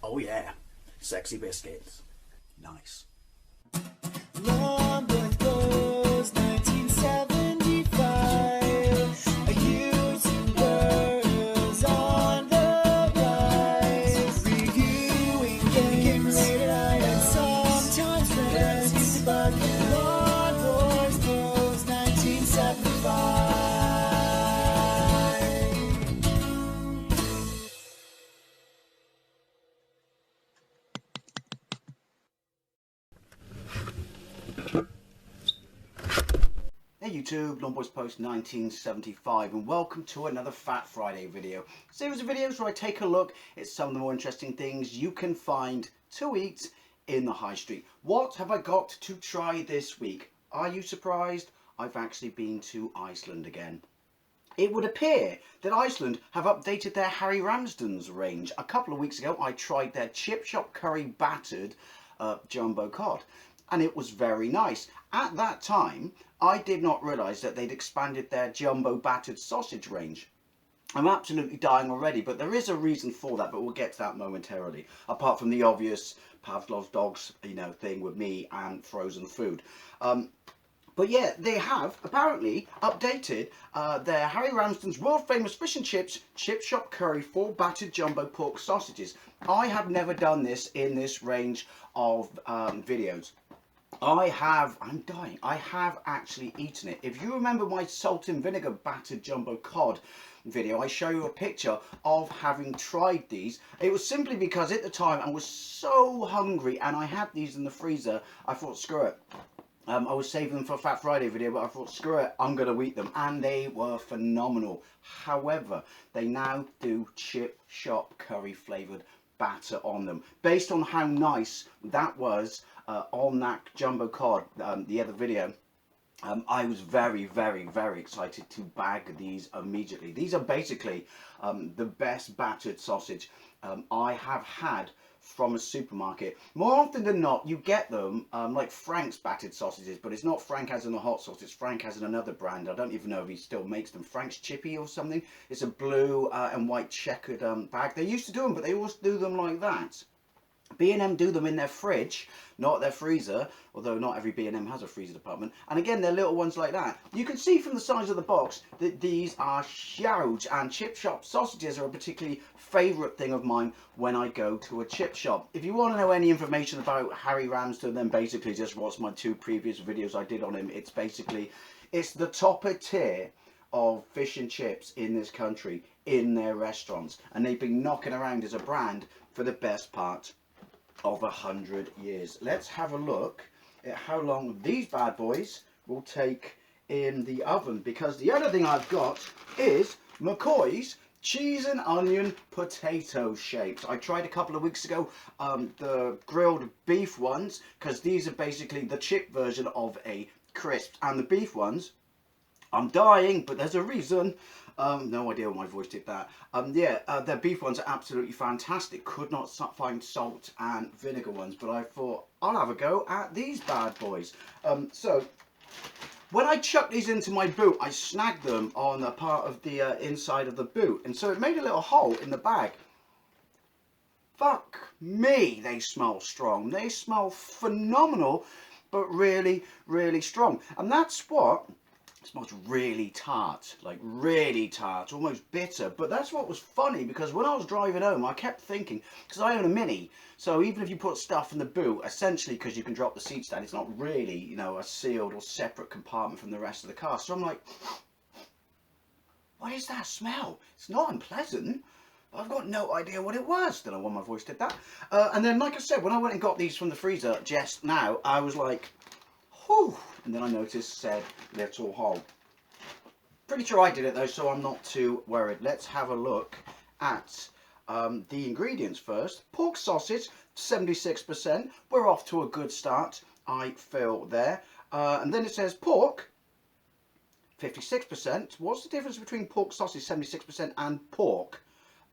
Oh yeah, sexy biscuits. Nice. London goes 1975. A YouTuber is on the rise. Reviewing games late at night and sometimes friends used to bug him. Lord Boys goes 1975. Hey YouTube, Lawn Boys Post 1975 and welcome to another Fat Friday video. A series of videos where I take a look at some of the more interesting things you can find to eat in the high street. What have I got to try this week? Are you surprised? I've actually been to Iceland again. It would appear that Iceland have updated their Harry Ramsdens range. A couple of weeks ago I tried their chip shop curry battered jumbo cod and it was very nice. At that time I did not realise that they'd expanded their jumbo battered sausage range. I'm absolutely dying already, but there is a reason for that, but we'll get to that momentarily. Apart from the obvious Pavlov's dogs, thing with me and frozen food. But yeah, they have apparently updated their Harry Ramsden's world famous fish and chips chip shop curry for battered jumbo pork sausages. I have never done this in this range of videos. I'm dying. I have actually eaten it. If you remember my salt and vinegar battered jumbo cod video, I show you a picture of having tried these. It was simply because at the time I was so hungry and I had these in the freezer. I thought, screw it. I was saving them for a Fat Friday video, but I thought, screw it, I'm going to eat them. And they were phenomenal. However, they now do chip shop curry flavoured batter on them. Based on how nice that was on that jumbo cod, the other video, I was very, very, very excited to bag these immediately. These are basically the best battered sausage I have had from a supermarket. More often than not, you get them like Frank's battered sausages, but it's not Frank as in the hot sauce, it's Frank as in another brand. I don't even know if he still makes them. Frank's Chippy or something. It's a blue and white checkered bag. They used to do them, but they always do them like that. B&M do them in their fridge, not their freezer, although not every B&M has a freezer department. And again, they're little ones like that. You can see from the size of the box that these are huge, and chip shop sausages are a particularly favourite thing of mine when I go to a chip shop. If you want to know any information about Harry Ramsden, then basically just watch my two previous videos I did on him. It's the topper tier of fish and chips in this country, in their restaurants. And they've been knocking around as a brand for the best part of 100 years. Let's have a look at how long these bad boys will take in the oven, because the other thing I've got is McCoy's cheese and onion potato shapes. I tried a couple of weeks ago the grilled beef ones, because these are basically the chip version of a crisp, and the beef ones, I'm dying, but there's a reason. No idea why my voice did that. Their beef ones are absolutely fantastic. Could not find salt and vinegar ones, but I thought I'll have a go at these bad boys. So when I chucked these into my boot, I snagged them on a part of the inside of the boot, and so it made a little hole in the bag. Fuck me, they smell strong. They smell phenomenal, but really, really strong. And that's what... It smells really tart, like really tart, almost bitter. But that's what was funny, because when I was driving home, I kept thinking, because I own a Mini, so even if you put stuff in the boot, essentially because you can drop the seats down, it's not really, a sealed or separate compartment from the rest of the car. So I'm like, what is that smell? It's not unpleasant. I've got no idea what it was. Don't know why my voice did that. And then, like I said, when I went and got these from the freezer just now, I was like, whew. And then I noticed said little hole. Pretty sure I did it though, so I'm not too worried. Let's have a look at the ingredients first. Pork sausage, 76%. We're off to a good start, I feel there. And then it says pork, 56%. What's the difference between pork sausage, 76%, and pork?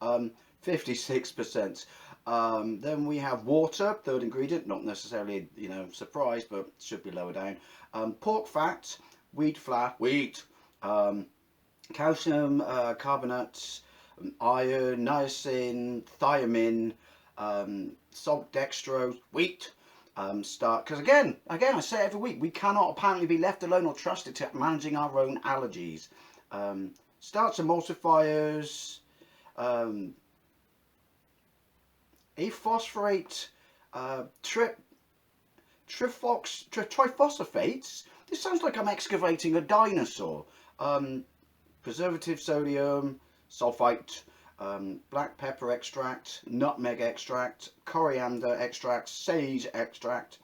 56%. Then we have water, third ingredient, not necessarily, surprise, but should be lower down. Pork fat, wheat flour, calcium carbonate, iron, niacin, thiamine, salt, dextrose, wheat, because again, I say it every week, we cannot apparently be left alone or trusted to managing our own allergies. Starch emulsifiers, aphosphorate, triphosphates. This sounds like I'm excavating a dinosaur. Preservative sodium, sulfite, black pepper extract, nutmeg extract, coriander extract, sage extract,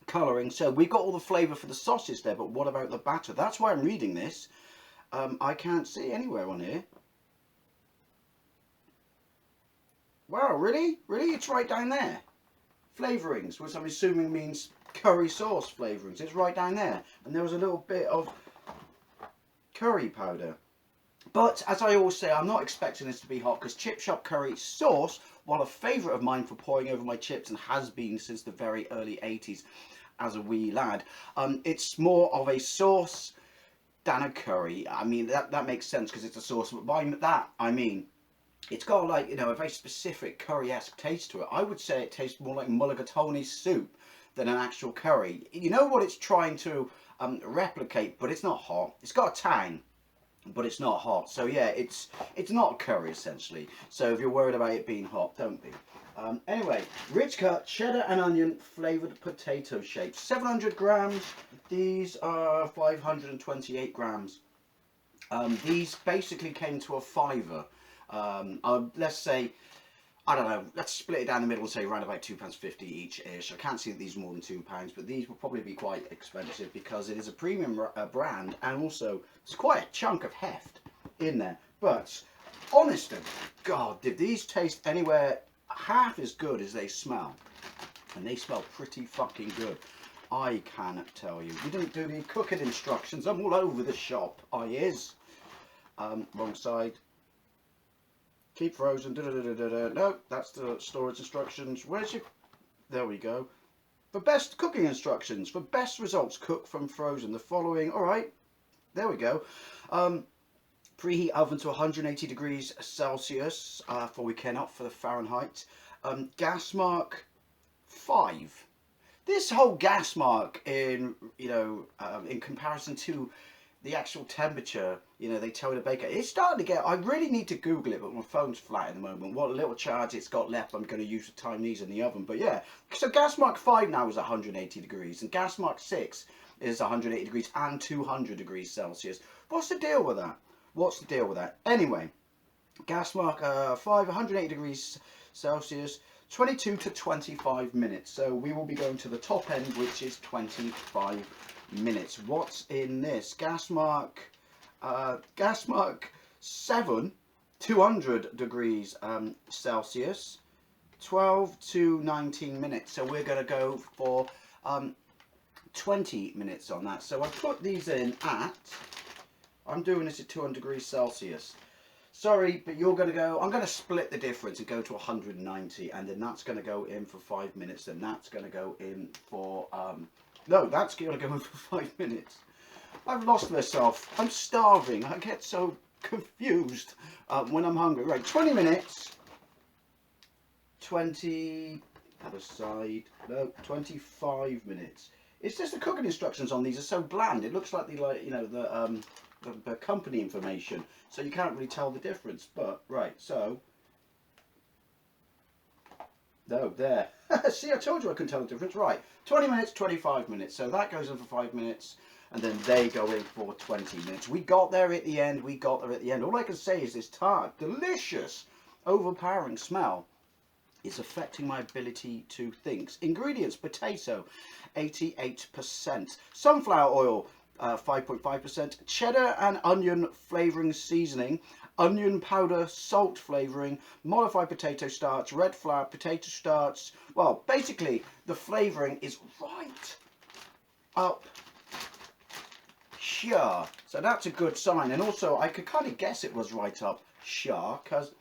colouring. So we got all the flavour for the sausage there, but what about the batter? That's why I'm reading this. I can't see anywhere on here. Wow, really? Really? It's right down there. Flavourings, which I'm assuming means curry sauce flavourings. It's right down there. And there was a little bit of curry powder. But, as I always say, I'm not expecting this to be hot, because chip shop curry sauce, while a favourite of mine for pouring over my chips, and has been since the very early 80s as a wee lad, it's more of a sauce than a curry. I mean, that makes sense because it's a sauce, but by that I mean it's got, like, you know, a very specific curry-esque taste to it. I would say it tastes more like mulligatawny soup than an actual curry. You know what it's trying to replicate, but it's not hot. It's got a tang, but it's not hot. So yeah, it's not a curry essentially. So if you're worried about it being hot, don't be. Anyway, rich cut cheddar and onion flavoured potato shapes, 700 grams. These are 528 grams. These basically came to a £5. Let's say, I don't know, let's split it down the middle and say around about £2.50 each-ish. I can't see that these are more than £2, but these will probably be quite expensive because it is a premium brand, and also it's quite a chunk of heft in there. But honest to God, did these taste anywhere half as good as they smell? And they smell pretty fucking good, I can tell you. We didn't do the cooking instructions. I'm all over the shop. I is. Wrong side. Keep frozen. No, that's the storage instructions. Where's your... There we go. For best cooking instructions. For best results, cook from frozen. The following... Alright. There we go. Preheat oven to 180 degrees Celsius. For we cannot for the Fahrenheit. Gas mark 5. This whole gas mark in, you know, in comparison to the actual temperature, you know, they tell you to bake it. It's starting to get, I really need to Google it, but my phone's flat at the moment. What little charge it's got left, I'm going to use to time these in the oven. But yeah, so gas mark 5 now is 180 degrees, and gas mark 6 is 180 degrees and 200 degrees Celsius. What's the deal with that? What's the deal with that? Anyway, gas mark 5, 180 degrees Celsius, 22 to 25 minutes. So we will be going to the top end, which is 25 minutes. What's in this? Gas mark 7, 200 degrees Celsius, 12 to 19 minutes. So we're going to go for 20 minutes on that. So I put these in at, I'm doing this at 200 degrees Celsius. Sorry, but you're going to go, I'm going to split the difference and go to 190, and then that's going to go in for 5 minutes, and that's going to go in for no, that's going to go in for 5 minutes. I've lost myself. I'm starving. I get so confused when I'm hungry. Right, 20 minutes. 20, other side. No, 25 minutes. It's just the cooking instructions on these are so bland. It looks like the, like, you know, the company information. So you can't really tell the difference. But, right, so... No, there. See, I told you I couldn't tell the difference. Right, 20 minutes, 25 minutes. So that goes in for 5 minutes, and then they go in for 20 minutes. We got there at the end. We got there at the end. All I can say is this tart, delicious, overpowering smell is affecting my ability to think. Ingredients: potato, 88%. Sunflower oil, 5.5%. Cheddar and onion flavouring seasoning. Onion powder, salt flavouring, modified potato starch, red flour, potato starch. Well, basically, the flavouring is right up here. So that's a good sign. And also, I could kind of guess it was right up here, because,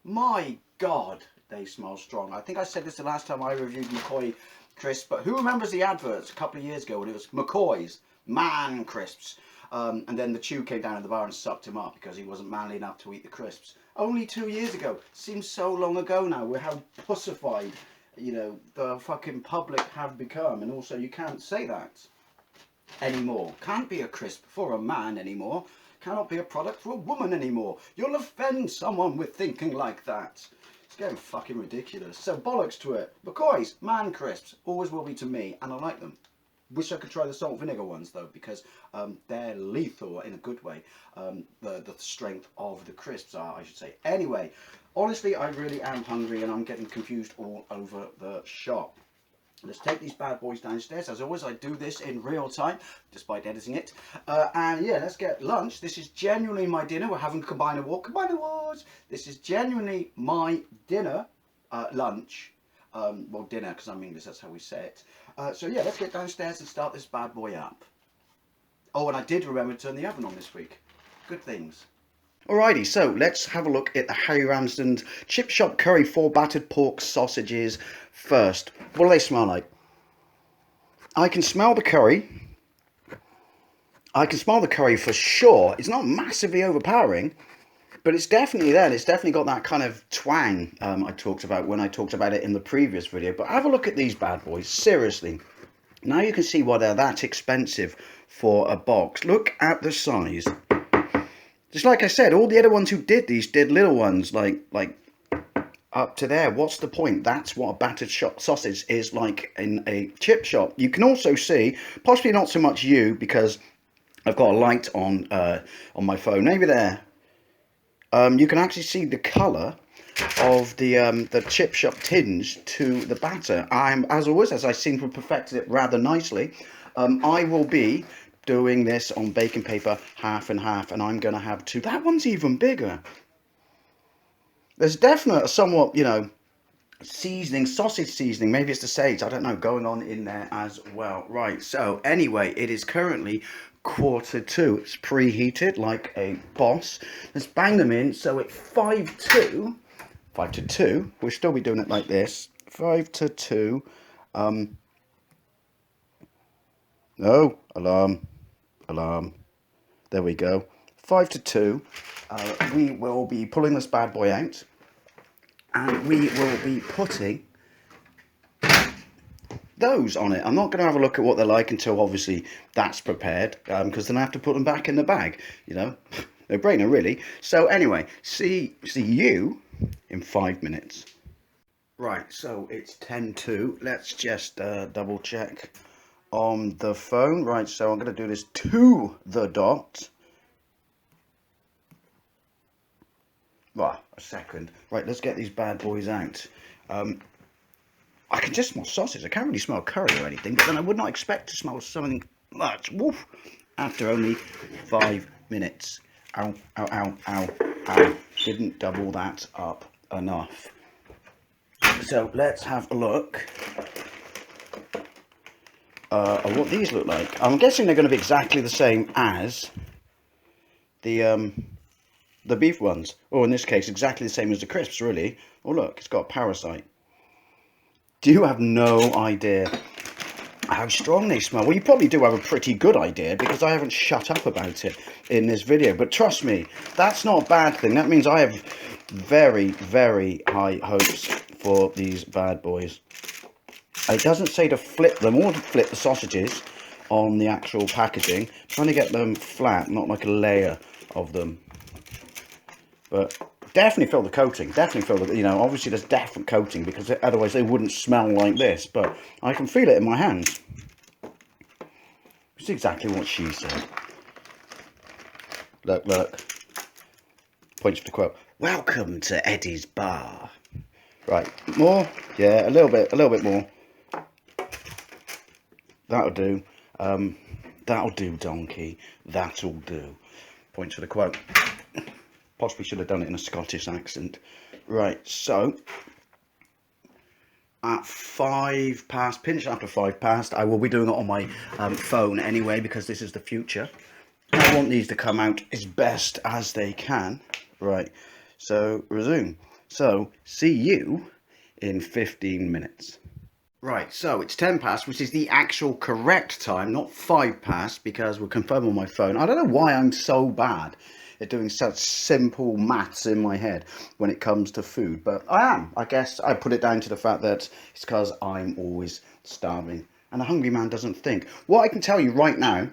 my God, they smell strong. I think I said this the last time I reviewed McCoy crisps, but who remembers the adverts a couple of years ago when it was McCoy's Man crisps? And then the chew came down in the bar and sucked him up because he wasn't manly enough to eat the crisps. Only 2 years ago. Seems so long ago now with how pussified, you know, the fucking public have become. And also you can't say that anymore. Can't be a crisp for a man anymore. Cannot be a product for a woman anymore. You'll offend someone with thinking like that. It's getting fucking ridiculous. So bollocks to it. McCoy's man crisps always will be to me, and I like them. Wish I could try the salt vinegar ones though, because they're lethal in a good way. The strength of the crisps are, I should say. Anyway, honestly, I really am hungry and I'm getting confused all over the shop. Let's take these bad boys downstairs. As always, I do this in real time, despite editing it. And yeah, let's get lunch. This is genuinely my dinner. We're having Combine Awards. This is genuinely my dinner, lunch. Well, dinner, because I'm English, that's how we say it. So yeah, let's get downstairs and start this bad boy up. Oh, and I did remember to turn the oven on this week. Good things. Alrighty, so let's have a look at the Harry Ramsden's Chip Shop Curry 4 battered pork sausages first. What do they smell like? I can smell the curry. I can smell the curry for sure. It's not massively overpowering, but it's definitely there. It's definitely got that kind of twang I talked about when I talked about it in the previous video. But have a look at these bad boys, seriously. Now you can see why they're that expensive for a box. Look at the size. Just like I said, all the other ones who did these did little ones, like up to there. What's the point? That's what a battered sausage is like in a chip shop. You can also see, possibly not so much you, because I've got a light on my phone. Maybe there. You can actually see the colour of the chip shop tinge to the batter. As always, as I seem to have perfected it rather nicely, I will be doing this on baking paper half and half, and I'm going to have two. That one's even bigger. There's definitely a somewhat, you know, seasoning, sausage seasoning, maybe it's the sage, I don't know, going on in there as well. Right, so anyway, it is currently 1:45. It's preheated like a boss. Let's bang them in. So at 5 to 2, we'll still be doing it like this. 5 to 2. No, alarm. There we go. 5 to 2. We will be pulling this bad boy out, and we will be putting those on it. I'm not going to have a look at what they're like until obviously that's prepared, because then I have to put them back in the bag, you know. No brainer really. So anyway, see you in 5 minutes. Right, so it's 10 to. Let's just double check on the phone. Right, so I'm going to do this to the dot. Right, a second. Right, let's get these bad boys out. I can just smell sausage. I can't really smell curry or anything, but then I would not expect to smell something much. Woof! After only 5 minutes. Ow, ow, ow, ow, ow. Didn't double that up enough. So let's have a look at what these look like. I'm guessing they're going to be exactly the same as the beef ones. Or in this case, exactly the same as the crisps, really. Oh look, it's got a parasite. Do you have no idea how strong they smell? Well, you probably do have a pretty good idea, because I haven't shut up about it in this video. But trust me, that's not a bad thing. That means I have very, very high hopes for these bad boys. It doesn't say to flip them or to flip the sausages on the actual packaging. I'm trying to get them flat, not like a layer of them. But definitely feel the coating. Definitely feel the, you know, obviously there's definite coating, because otherwise they wouldn't smell like this. But I can feel it in my hands. It's exactly what she said. Look, look. Points for the quote. Welcome to Eddie's bar. Right, more. Yeah, a little bit more. That'll do. That'll do, donkey. That'll do. Points for the quote. Possibly should have done it in a Scottish accent. Right, so at 5 past, pinch after 5 past, I will be doing it on my phone anyway, because this is the future. I want these to come out as best as they can. Right, so resume. So see you in 15 minutes. Right, so it's 10 past, which is the actual correct time, not 5 past, because we'll confirm on my phone. I don't know why I'm so bad at doing such simple maths in my head when it comes to food, but I guess I put it down to the fact that it's because I'm always starving, and a hungry man doesn't think. What I can tell you right now,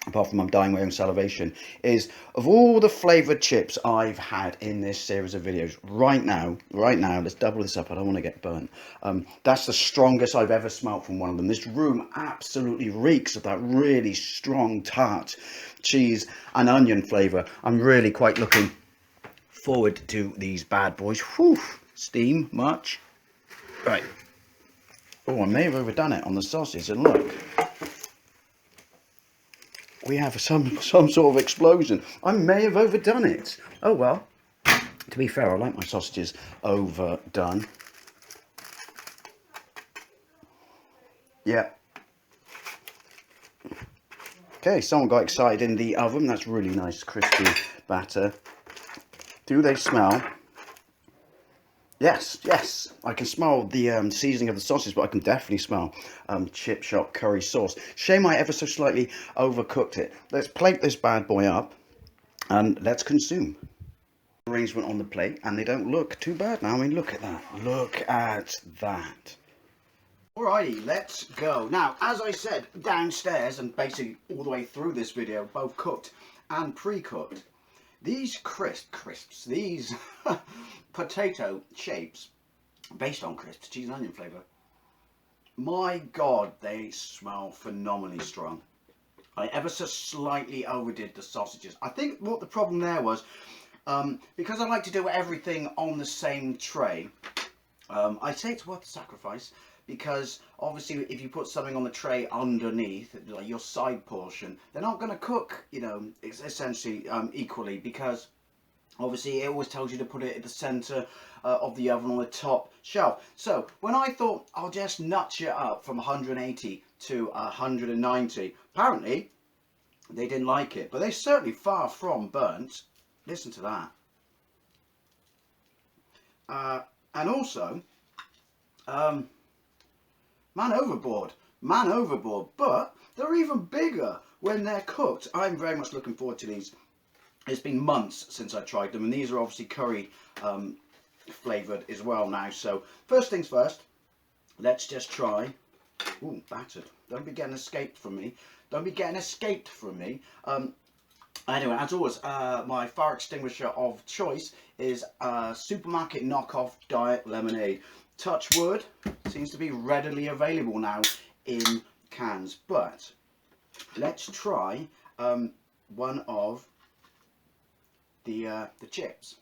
apart from I'm dying my own salivation, is of all the flavoured chips I've had in this series of videos, right now, let's double this up, I don't want to get burnt. That's the strongest I've ever smelt from one of them. This room absolutely reeks of that really strong tart cheese and onion flavour. I'm really quite looking forward to these bad boys. Whew, steam much? Right. Oh, I may have overdone it on the sausage, and look. We have some sort of explosion. I may have overdone it. Oh well. To be fair, I like my sausages overdone. Yeah. Okay, someone got excited in the oven. That's really nice, crispy batter. Do they smell? Yes, yes. I can smell the seasoning of the sausage, but I can definitely smell chip shop curry sauce. Shame I ever so slightly overcooked it. Let's plate this bad boy up and let's consume. Arrangement on the plate, and they don't look too bad now. I mean, look at that. Look at that. Alrighty, let's go. Now, as I said, downstairs and basically all the way through this video, both cooked and pre-cooked, these crisps, these potato shapes based on crisps, cheese and onion flavour, my god, they smell phenomenally strong. I ever so slightly overdid the sausages. I think what the problem there was, because I like to do everything on the same tray, I say it's worth the sacrifice, because obviously if you put something on the tray underneath, like your side portion, they're not going to cook, you know, essentially equally, because obviously it always tells you to put it at the centre of the oven on the top shelf. So when I thought I'll just nudge it up from 180 to 190, apparently they didn't like it, but they're certainly far from burnt. Listen to that. And also, man overboard, but they're even bigger when they're cooked. I'm very much looking forward to these. It's been months since I tried them, and these are obviously curry flavoured as well now. So first things first, let's just try. Ooh, battered. Don't be getting escaped from me. Don't be getting escaped from me. Anyway, as always, my fire extinguisher of choice is supermarket knockoff diet lemonade. Touch wood, seems to be readily available now in cans. But let's try one of the chips.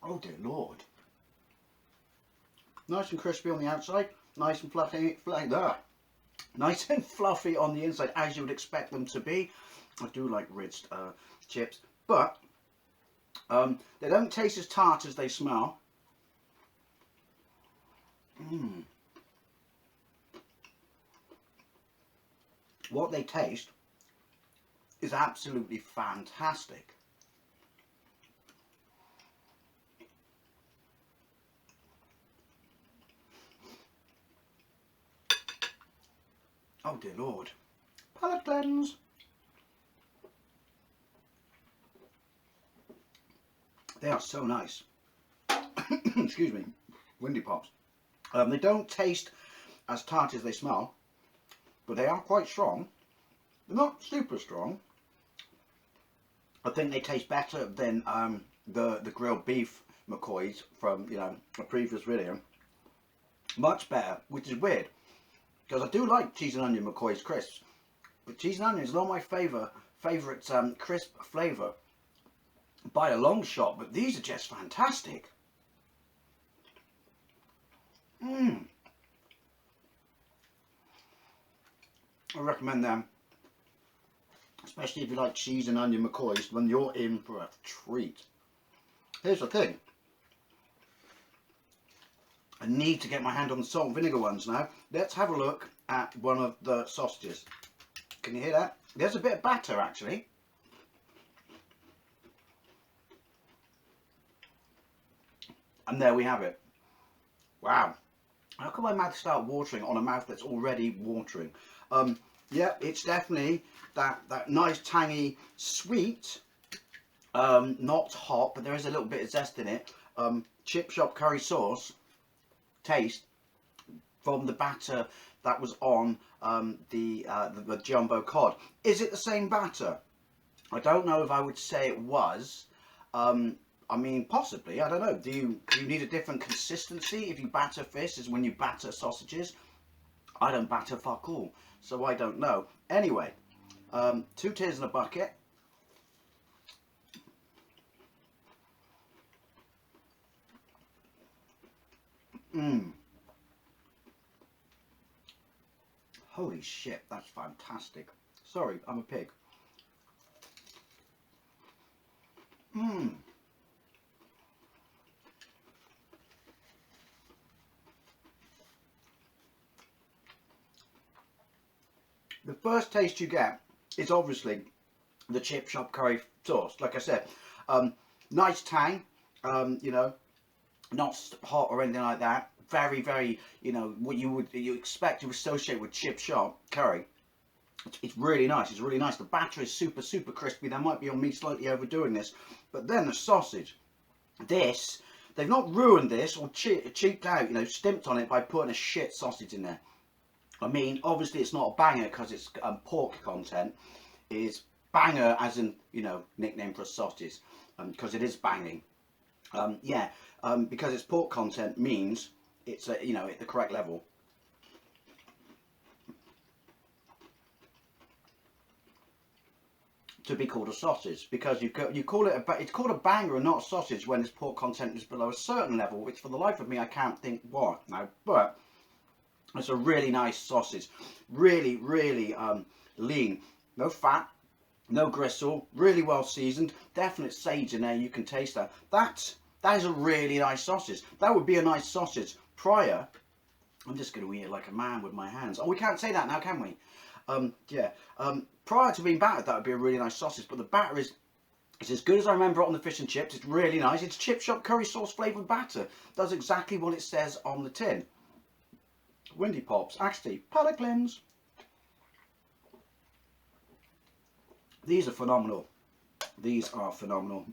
Oh dear Lord! Nice and crispy on the outside, nice and fluffy, nice and fluffy on the inside, as you would expect them to be. I do like rinsed chips, but they don't taste as tart as they smell. What they taste is absolutely fantastic. Oh dear Lord. Palate cleanse. They are so nice. Excuse me. Windy pops. They don't taste as tart as they smell, but they are quite strong. They're not super strong. I think they taste better than the grilled beef McCoy's from, you know, a previous video. Much better, which is weird, because I do like cheese and onion McCoy's crisps, but cheese and onion is not my favourite crisp flavour by a long shot, but these are just fantastic. I recommend them, especially if you like cheese and onion McCoy's, when you're in for a treat. Here's the thing. I need to get my hand on the salt and vinegar ones now. Let's have a look at one of the sausages. Can you hear that? There's a bit of batter actually. And there we have it. Wow. How can my mouth start watering on a mouth that's already watering? Yeah, it's definitely that nice tangy sweet, not hot, but there is a little bit of zest in it. Chip shop curry sauce taste from the batter that was on the jumbo cod. Is it the same batter? I don't know if I would say it was. I mean, possibly. I don't know. Do you need a different consistency if you batter fish as when you batter sausages? I don't batter fuck all, so I don't know. Anyway, 2 tears in a bucket. Holy shit, that's fantastic. Sorry, I'm a pig. The first taste you get is obviously the chip shop curry sauce. Like I said, nice tang, you know, not hot or anything like that. Very, very, you know, what you expect to associate with chip shop curry. It's really nice. It's really nice. The batter is super, super crispy. That might be on me slightly overdoing this, but then the sausage. This, they've not ruined this or cheaped out, you know, stimped on it by putting a shit sausage in there. I mean, obviously it's not a banger because it's pork content. It's banger as in, you know, nickname for a sausage, because it is banging. Yeah, because it's pork content means it's, you know, at the correct level. To be called a sausage, because you call it it's called a banger and not a sausage when its pork content is below a certain level, which for the life of me I can't think what now, but it's a really nice sausage, really, really lean, no fat, no gristle, really well seasoned, definite sage in there, you can taste that. That is a really nice sausage. That would be a nice sausage prior. I'm just going to eat it like a man with my hands. Oh, we can't say that now, can we? Yeah. Prior to being battered, that would be a really nice sausage, but the batter is it's as good as I remember it on the fish and chips. It's really nice. It's chip shop curry sauce flavoured batter. Does exactly what it says on the tin. Windy Pops, actually, palate cleanse. These are phenomenal. These are phenomenal.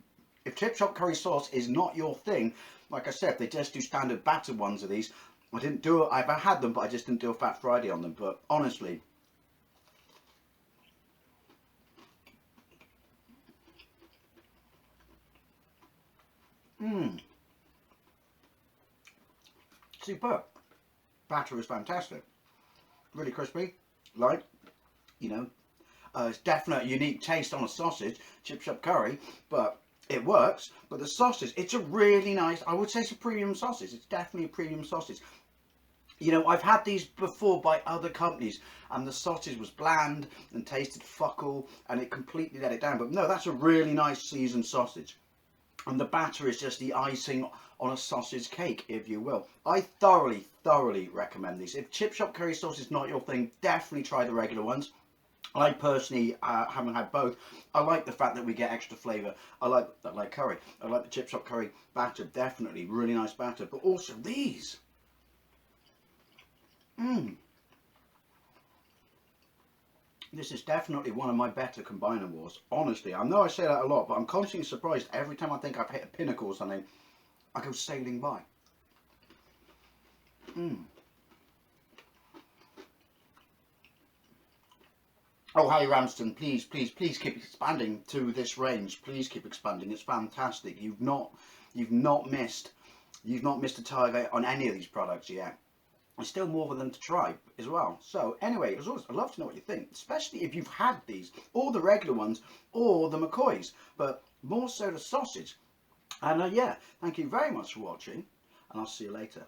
If chip shop curry sauce is not your thing, like I said, they just do standard batter ones of these. I didn't do it. I've had them, but I just didn't do a Fat Friday on them. But honestly, superb. Batter is fantastic. Really crispy, light, you know. It's definitely a unique taste on a sausage, chip shop curry, but it works. But the sausage, it's a really nice, I would say it's a premium sausage. It's definitely a premium sausage. You know, I've had these before by other companies and the sausage was bland and tasted fuck all and it completely let it down. But no, that's a really nice seasoned sausage. And the batter is just the icing on a sausage cake, if you will. I thoroughly, thoroughly recommend these. If chip shop curry sauce is not your thing, definitely try the regular ones. I personally haven't had both. I like the fact that we get extra flavour. I like curry. I like the chip shop curry batter, definitely. Really nice batter. But also these. This is definitely one of my better combiner wars. Honestly, I know I say that a lot, but I'm constantly surprised every time I think I've hit a pinnacle or something, I go sailing by. Oh, hi Ramsden, please, please, please keep expanding to this range. Please keep expanding. It's fantastic. You've not missed a target on any of these products yet. There's still more for them to try as well. So anyway, as always, I'd love to know what you think, especially if you've had these, or the regular ones, or the McCoy's, but more so the sausage. And yeah, thank you very much for watching, and I'll see you later.